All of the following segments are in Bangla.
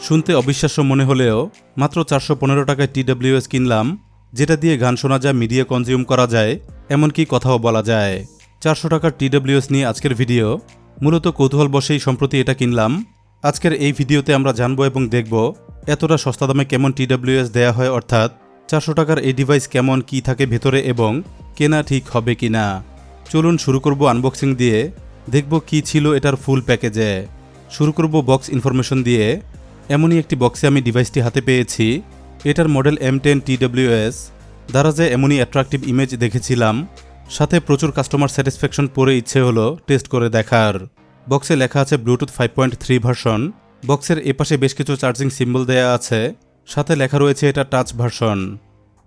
শুনতে অবিশ্বাস্য মনে হলেও মাত্র 415 টাকায় TWS কিনলাম, যেটা দিয়ে গান শোনা যায়, মিডিয়া কনজিউম করা যায়, এমনকি কথাও বলা যায়। 400 টাকার TWS নিয়ে আজকের ভিডিও। মূলত কৌতূহল বশেই সম্প্রতি এটা কিনলাম। আজকের এই ভিডিওতে আমরা জানবো এবং দেখব এতটা সস্তা দামে কেমন TWS দেয়া হয়, অর্থাৎ 400 টাকার এই ডিভাইস কেমন, কি থাকে ভেতরে এবং কেনা ঠিক হবে কিনা। চলুন শুরু করব আনবক্সিং দিয়ে, দেখব কি ছিল এটার ফুল প্যাকেজে। শুরু করব বক্স ইনফরমেশন দিয়ে। এমনই একটি বক্সে আমি ডিভাইসটি হাতে পেয়েছি। এটার মডেল M10 TWS। দারাজে এমনই অ্যাট্রাকটিভ ইমেজ দেখেছিলাম, সাথে প্রচুর কাস্টমার স্যাটিসফ্যাকশন পরে ইচ্ছে হলো টেস্ট করে দেখার। বক্সে লেখা আছে ব্লুটুথ 5.3 ভার্সন। বক্সের এপাশে বেশ কিছু চার্জিং সিম্বল দেয়া আছে, সাথে লেখা রয়েছে এটা টাচ ভার্সন।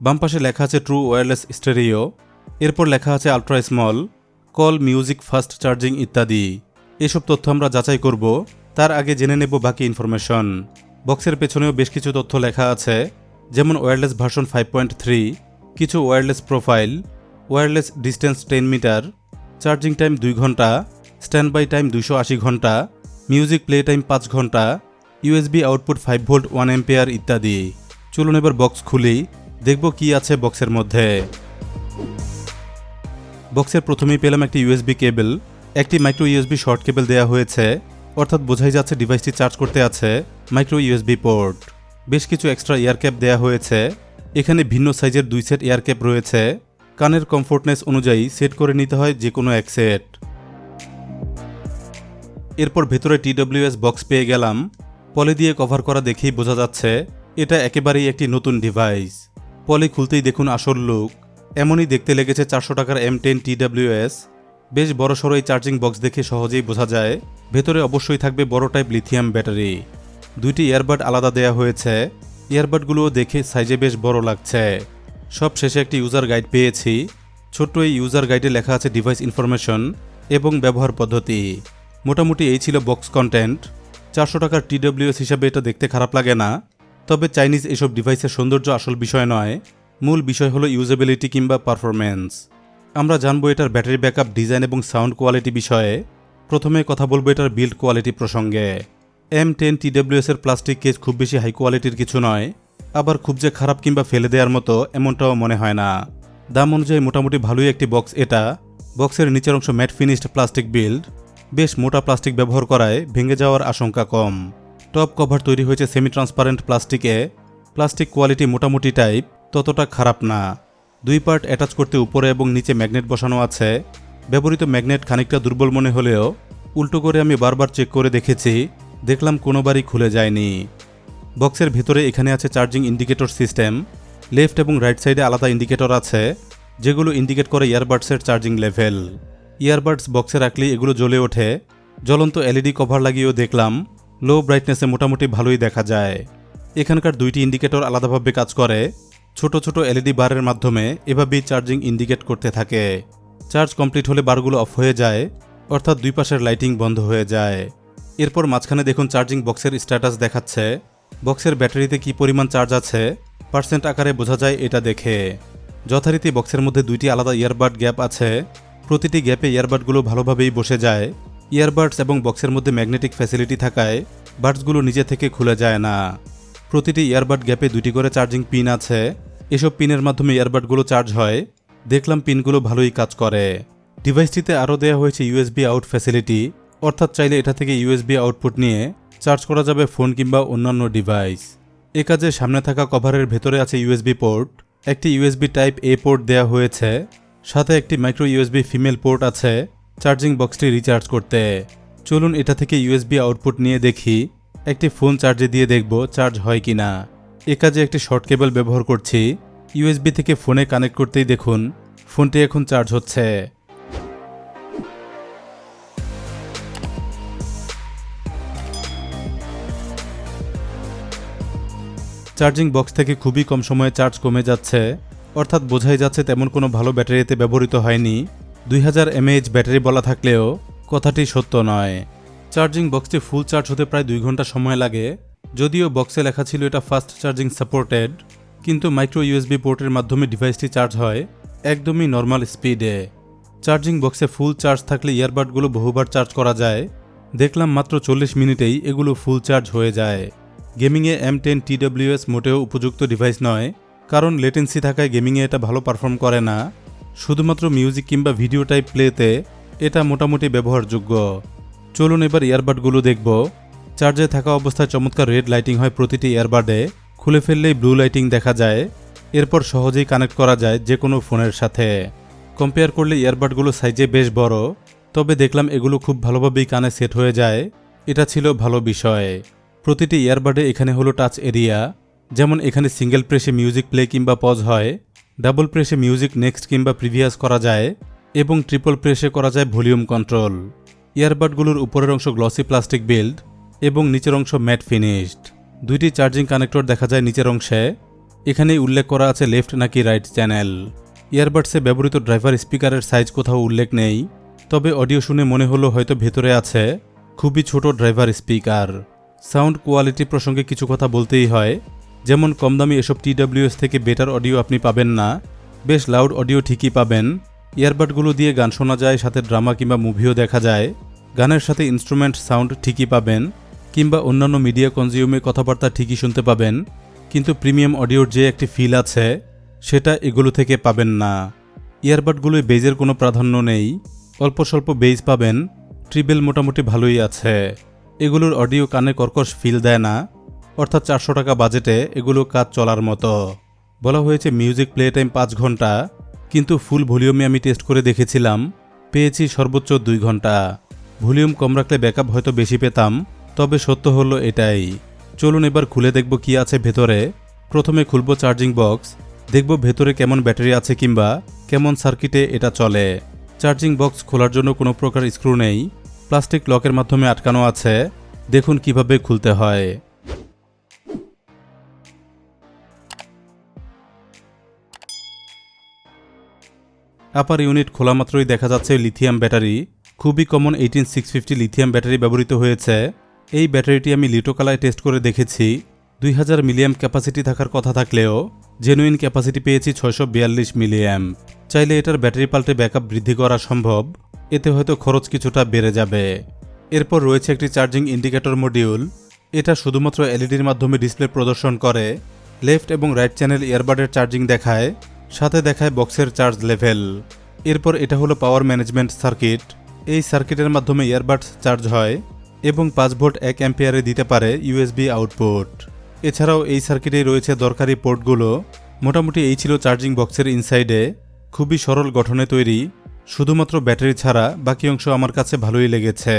বাম পাশে লেখা আছে ট্রু ওয়্যারলেস স্টেরিও। এরপর লেখা আছে ultra small, call, music, fast charging ইত্যাদি। এসব তথ্য আমরা যাচাই করব, তার আগে জেনে নেব বাকি ইনফরমেশন। বক্সের পেছনেও বেশ কিছু তথ্য লেখা আছে, যেমন ওয়্যারলেস ভার্সন 5.3, কিছু wireless profile, wireless distance 10 metre, charging time 2 ঘন্টা, স্ট্যান্ড বাই টাইম 280 ঘন্টা, মিউজিক প্লে টাইম 5 ঘন্টা, USB আউটপুট 5 ভোল্ট 1 অ্যাম্পিয়ার ইত্যাদি। চলুন এবার বক্স খুলি, দেখব কি আছে বক্সের মধ্যে। বক্সের প্রথমেই পেলাম একটি USB কেবল, একটি মাইক্রো USB শর্ট কেবল দেয়া হয়েছে, অর্থাৎ বোঝাই যাচ্ছে ডিভাইসটি চার্জ করতে আছে মাইক্রো USB পোর্ট। বেশ কিছু এক্সট্রা এয়ার ক্যাপ দেয়া হয়েছে। এখানে ভিন্ন সাইজের 2 সেট এয়ার ক্যাপ রয়েছে। কানের কমফোর্টনেস অনুযায়ী সেট করে নিতে হয় যে কোনো এক সেট। এরপর ভেতরে TWS বক্স পেয়ে গেলাম। পলি দিয়ে কভার করা দেখেই বোঝা যাচ্ছে এটা একেবারেই একটি নতুন ডিভাইস। পলি খুলতেই দেখুন আসল লুক। এমনই দেখতে লেগেছে 400 টাকার M10 TWS। বেশ বড়সড় এই চার্জিং বক্স দেখে সহজেই বোঝা যায় ভেতরে অবশ্যই থাকবে বড় টাইপ লিথিয়াম ব্যাটারি। 2টি ইয়ারবাড আলাদা দেয়া হয়েছে। ইয়ারবাডগুলোও দেখে সাইজে বেশ বড় লাগছে। সব শেষে একটি ইউজার গাইড পেয়েছি। ছোট্ট এই ইউজার গাইডে লেখা আছে ডিভাইস ইনফরমেশন এবং ব্যবহার পদ্ধতি। মোটামুটি এই ছিল বক্স কন্টেন্ট। 400 টাকার TWS হিসাবে এটা দেখতে খারাপ লাগে না, তবে চাইনিজ এসব ডিভাইসের সৌন্দর্য আসল বিষয় নয়। মূল বিষয় হলো ইউজেবিলিটি কিংবা পারফরম্যান্স। আমরা জানবো এটার ব্যাটারি ব্যাকআপ, ডিজাইন এবং সাউন্ড কোয়ালিটি বিষয়ে। প্রথমে কথা বলবো এটার বিল্ড কোয়ালিটি প্রসঙ্গে। M10 TWS এর প্লাস্টিক কেস খুব বেশি হাই কোয়ালিটির কিছু নয়, আবার খুব যে খারাপ কিংবা ফেলে দেওয়ার মতো এমনটাও মনে হয় না। দাম অনুযায়ী মোটামুটি ভালোই একটি বক্স এটা। বক্সের নিচের অংশ ম্যাট ফিনিশড প্লাস্টিক বিল্ড। বেশ মোটা প্লাস্টিক ব্যবহার করায় ভেঙে যাওয়ার আশঙ্কা কম। টপ কভার তৈরি হয়েছে সেমি ট্রান্সপারেন্ট প্লাস্টিকে। প্লাস্টিক কোয়ালিটি মোটামুটি টাইপ, ততটা খারাপ না। 2 পার্ট অ্যাটাচ করতে উপরে এবং নিচে ম্যাগনেট বসানো আছে। ব্যবহৃত ম্যাগনেট খানিকটা দুর্বল মনে হলেও উল্টো করে আমি বারবার চেক করে দেখেছি, দেখলাম কোনোবারই খুলে যায়নি। বক্সের ভেতরে এখানে আছে চার্জিং ইন্ডিকেটর সিস্টেম। লেফট এবং রাইট সাইডে আলাদা ইন্ডিকেটর আছে, যেগুলো ইন্ডিকেট করে ইয়ারবাডসের চার্জিং লেভেল। ইয়ারবাডস বক্সে রাখলেই এগুলো জ্বলে ওঠে। জ্বলন্ত LED কভার লাগিয়েও দেখলাম, লো ব্রাইটনেসে মোটামুটি ভালোই দেখা যায়। এখানকার 2টি ইন্ডিকেটর আলাদাভাবে কাজ করে। ছোট ছোট LED বারের মাধ্যমে এভাবেই চার্জিং ইন্ডিকেট করতে থাকে। চার্জ কমপ্লিট হলে বারগুলো অফ হয়ে যায়, অর্থাৎ 2 পাশের লাইটিং বন্ধ হয়ে যায়। এরপর মাঝখানে দেখুন চার্জিং বক্সের স্ট্যাটাস দেখাচ্ছে। বক্সের ব্যাটারিতে কি পরিমাণ চার্জ আছে পার্সেন্ট আকারে বোঝা যায় এটা দেখে। যথারীতি বক্সের মধ্যে 2টি আলাদা ইয়ারবাড গ্যাপ আছে। প্রতিটি গ্যাপে ইয়ারবাডগুলো ভালোভাবেই বসে যায়। ইয়ারবাডস এবং বক্সের মধ্যে ম্যাগনেটিক ফ্যাসিলিটি থাকায় বাডসগুলো নিজে থেকে খুলে যায় না। প্রতিটি ইয়ারবাড গ্যাপে 2টি করে চার্জিং পিন আছে। এসব পিনের মাধ্যমে ইয়ারবাডগুলো চার্জ হয়। দেখলাম পিনগুলো ভালোই কাজ করে। ডিভাইসটিতে আরও দেওয়া হয়েছে USB আউট ফ্যাসিলিটি, অর্থাৎ চাইলে এটা থেকে USB আউটপুট নিয়ে চার্জ করা যাবে ফোন কিংবা অন্যান্য ডিভাইস। এ কাজে সামনে থাকা কভারের ভেতরে আছে USB পোর্ট। একটি USB টাইপ A পোর্ট দেওয়া হয়েছে, সাথে একটি মাইক্রো USB ফিমেল পোর্ট আছে চার্জিং বক্সটি রিচার্জ করতে। চলুন এটা থেকে USB আউটপুট নিয়ে দেখি, একটি ফোন চার্জে দিয়ে দেখব চার্জ হয় কিনা। এ কাজে একটি শর্ট কেবল ব্যবহার করছি। USB থেকে ফোনে কানেক্ট করতেই দেখুন ফোনটি এখন চার্জ হচ্ছে। চার্জিং বক্স থেকে খুবই কম সময়ে চার্জ কমে যাচ্ছে, অর্থাৎ বোঝাই যাচ্ছে তেমন কোনো ভালো ব্যাটারিতে ব্যবহৃত হয়নি। 2000 mAh ব্যাটারি বলা থাকলেও কথাটি সত্য নয়। চার্জিং বক্সটি ফুল চার্জ হতে প্রায় 2 ঘন্টা সময় লাগে। যদিও বক্সে লেখা ছিল এটা ফাস্ট চার্জিং সাপোর্টেড, কিন্তু মাইক্রো USB পোর্টের মাধ্যমে ডিভাইসটি চার্জ হয় একদমই নর্মাল স্পিডে। চার্জিং বক্সে ফুল চার্জ থাকলে ইয়ারবাডগুলো বহুবার চার্জ করা যায়। দেখলাম মাত্র 40 মিনিটেই এগুলো ফুল চার্জ হয়ে যায়। গেমিংয়ে M10 TWS মোটেও উপযুক্ত ডিভাইস নয়, কারণ লেটেন্সি থাকায় গেমিংয়ে এটা ভালো পারফর্ম করে না। শুধুমাত্র মিউজিক কিংবা ভিডিও টাইপ প্লেতে এটা মোটামুটি ব্যবহারযোগ্য। চলুন এবার ইয়ারবাডগুলো দেখব। চার্জে থাকা অবস্থায় চমৎকার রেড লাইটিং হয় প্রতিটি ইয়ারবাডে, খুলে ফেললেই ব্লু লাইটিং দেখা যায়। এরপর সহজেই কানেক্ট করা যায় যে কোনো ফোনের সাথে। কম্পেয়ার করলে ইয়ারবাডগুলো সাইজে বেশ বড়, তবে দেখলাম এগুলো খুব ভালোভাবেই কানে সেট হয়ে যায়। এটা ছিল ভালো বিষয়। প্রতিটি ইয়ারবাডে এখানে হলো টাচ এরিয়া, যেমন এখানে সিঙ্গেল প্রেসে মিউজিক প্লে কিংবা পজ হয়, ডাবল প্রেসে মিউজিক নেক্সট কিংবা প্রিভিয়াস করা যায় এবং ট্রিপল প্রেসে করা যায় ভলিউম কন্ট্রোল। ইয়ারবাডগুলোর উপরের অংশ গ্লসি প্লাস্টিক বিল্ড এবং নিচের অংশ ম্যাট ফিনিশড। দুইটি চার্জিং কানেক্টর দেখা যায় নিচের অংশে। এখানেই উল্লেখ করা আছে লেফট নাকি রাইট চ্যানেল। ইয়ারবাডসে ব্যবহৃত ড্রাইভার স্পিকারের সাইজ কোথাও উল্লেখ নেই, তবে অডিও শুনে মনে হলো হয়তো ভেতরে আছে। খুবই ছোট ড্রাইভার স্পিকার। সাউন্ড কোয়ালিটি প্রসঙ্গে কিছু কথা বলতেই হয়, যেমন কম দামি এসব TWS থেকে বেটার অডিও আপনি পাবেন না। বেশ লাউড অডিও ঠিকই পাবেন। ইয়ারবাডগুলো দিয়ে গান শোনা যায়, সাথে ড্রামা কিংবা মুভিও দেখা যায়। গানের সাথে ইনস্ট্রুমেন্ট সাউন্ড ঠিকই পাবেন, কিংবা অন্যান্য মিডিয়া কনজিউমে কথাবার্তা ঠিকই শুনতে পাবেন, কিন্তু প্রিমিয়াম অডিওর যে একটি ফিল আছে সেটা এগুলো থেকে পাবেন না। ইয়ারবাডগুলোয় বেজের কোনো প্রাধান্য নেই, অল্প স্বল্প বেজ পাবেন। ট্রিবেল মোটামুটি ভালোই আছে। এগুলোর অডিও কানে কর্কশ ফিল দেয় না, অর্থাৎ 400 টাকা বাজেটে এগুলো কাজ চলার মতো। বলা হয়েছে মিউজিক প্লে টাইম 5 ঘন্টা, কিন্তু ফুল ভলিউমে আমি টেস্ট করে দেখেছিলাম, পেয়েছি সর্বোচ্চ 2 ঘন্টা। ভলিউম কম রাখলে ব্যাকআপ হয়তো বেশি পেতাম, তবে সত্য হলো এটাই। চলুন এবার খুলে দেখব কি আছে ভেতরে। প্রথমে খুলব চার্জিং বক্স, দেখব ভেতরে কেমন ব্যাটারি আছে কিংবা কেমন সার্কিটে এটা চলে। চার্জিং বক্স খোলার জন্য কোনো প্রকার স্ক্রু নেই, প্লাস্টিক লকের মাধ্যমে আটকানো আছে। দেখুন কিভাবে খুলতে হয়। আপার ইউনিট খোলা মাত্রই দেখা যাচ্ছে লিথিয়াম ব্যাটারি। খুবই কমন 18650 লিথিয়াম ব্যাটারি ব্যবহৃত হয়েছে। এই ব্যাটারিটি আমি লিটোকালায় টেস্ট করে দেখেছি। 2000 মিলিয়াম ক্যাপাসিটি থাকার কথা থাকলেও জেনুইন ক্যাপাসিটি পেয়েছি 642 মিলিয়াম। চাইলে এটার ব্যাটারি পাল্টে ব্যাকআপ বৃদ্ধি করা সম্ভব, এতে হয়তো খরচ কিছুটা বেড়ে যাবে। এরপর রয়েছে একটি চার্জিং ইন্ডিকেটর মডিউল। এটা শুধুমাত্র এলইডির মাধ্যমে ডিসপ্লে প্রদর্শন করে। লেফট এবং রাইট চ্যানেল ইয়ারবাডের চার্জিং দেখায়, সাথে দেখায় বক্সের চার্জ লেভেল। এরপর এটা হলো পাওয়ার ম্যানেজমেন্ট সার্কিট। এই সার্কিটের মাধ্যমে ইয়ারবাডস চার্জ হয় এবং 5 ভোল্ট 1 অ্যাম্পিয়ারে দিতে পারে ইউএসবি আউটপুট। এছাড়াও এই সার্কিটেই রয়েছে দরকারি পোর্টগুলো। মোটামুটি এই ছিল চার্জিং বক্সের ইনসাইডে। খুবই সরল গঠনে তৈরি, শুধুমাত্র ব্যাটারি ছাড়া বাকি অংশ আমার কাছে ভালোই লেগেছে।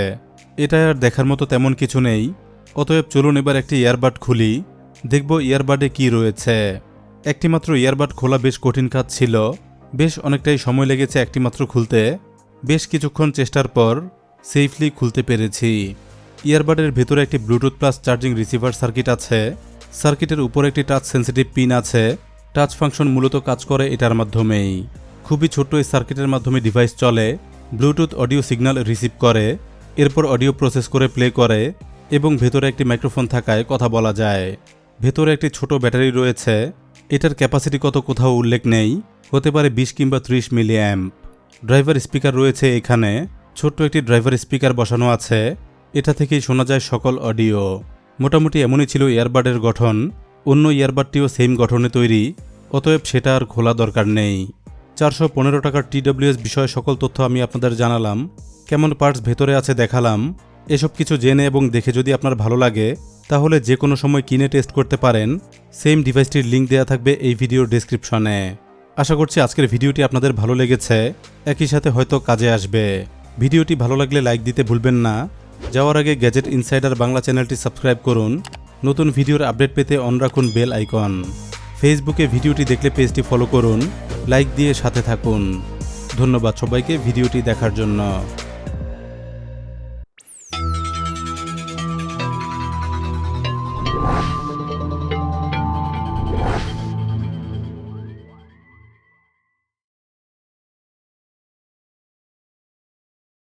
এটা আর দেখার মতো তেমন কিছু নেই। অতএব চলুন এবার একটি ইয়ারবাড খুলি, দেখব ইয়ারবাডে কি রয়েছে। একটিমাত্র ইয়ারবাড খোলা বেশ কঠিন কাজ ছিল। বেশ অনেকটাই সময় লেগেছে একটিমাত্র খুলতে। বেশ কিছুক্ষণ চেষ্টার পর সেফলি খুলতে পেরেছি। ইয়ারবাডের ভেতরে একটি Bluetooth plus charging receiver circuit আছে। সার্কিটের উপরে একটি টাচ সেন্সিটিভ পিন আছে। টাচ ফাংশন মূলত কাজ করে এটার মাধ্যমেই। খুবই ছোট্ট এই সার্কিটের মাধ্যমে ডিভাইস চলে। ব্লুটুথ অডিও সিগন্যাল রিসিভ করে, এরপর অডিও প্রসেস করে প্লে করে এবং ভেতরে একটি মাইক্রোফোন থাকায় কথা বলা যায়। ভেতরে একটি ছোট ব্যাটারি রয়েছে। এটার ক্যাপাসিটি কত কোথাও উল্লেখ নেই, হতে পারে 20 কিংবা 30 মিলিঅ্যাম্প। ড্রাইভার স্পিকার রয়েছে এখানে। ছোট্ট একটি ড্রাইভার স্পিকার বসানো আছে, এটা থেকেই শোনা যায় সকল অডিও। মোটামুটি এমনই ছিল ইয়ারবাডের গঠন। অন্য ইয়ারবাডটিও সেম গঠনে তৈরি, অতএব সেটা আর খোলা দরকার নেই। 415 টাকার TWS বিষয়ে সকল তথ্য আমি আপনাদের জানালাম। কেমন পার্টস ভেতরে আছে দেখালাম। এসব কিছু জেনে এবং দেখে যদি আপনার ভালো লাগে তাহলে যে কোনো সময় কিনে টেস্ট করতে পারেন। সেম ডিভাইসটির লিঙ্ক দেওয়া থাকবে এই ভিডিওর ডেসক্রিপশনে। আশা করছি আজকের ভিডিওটি আপনাদের ভালো লেগেছে, একই সাথে হয়তো কাজে আসবে। ভিডিওটি ভালো লাগলে লাইক দিতে ভুলবেন না। যাওয়ার আগে গ্যাজেট ইনসাইডার বাংলা চ্যানেলটি সাবস্ক্রাইব করুন। নতুন ভিডিওর আপডেট পেতে অন রাখুন বেল আইকন। ফেসবুকে ভিডিওটি দেখলে পেজটি ফলো করুন, লাইক দিয়ে সাথে থাকুন। ধন্যবাদ সবাইকে ভিডিওটি দেখার জন্য।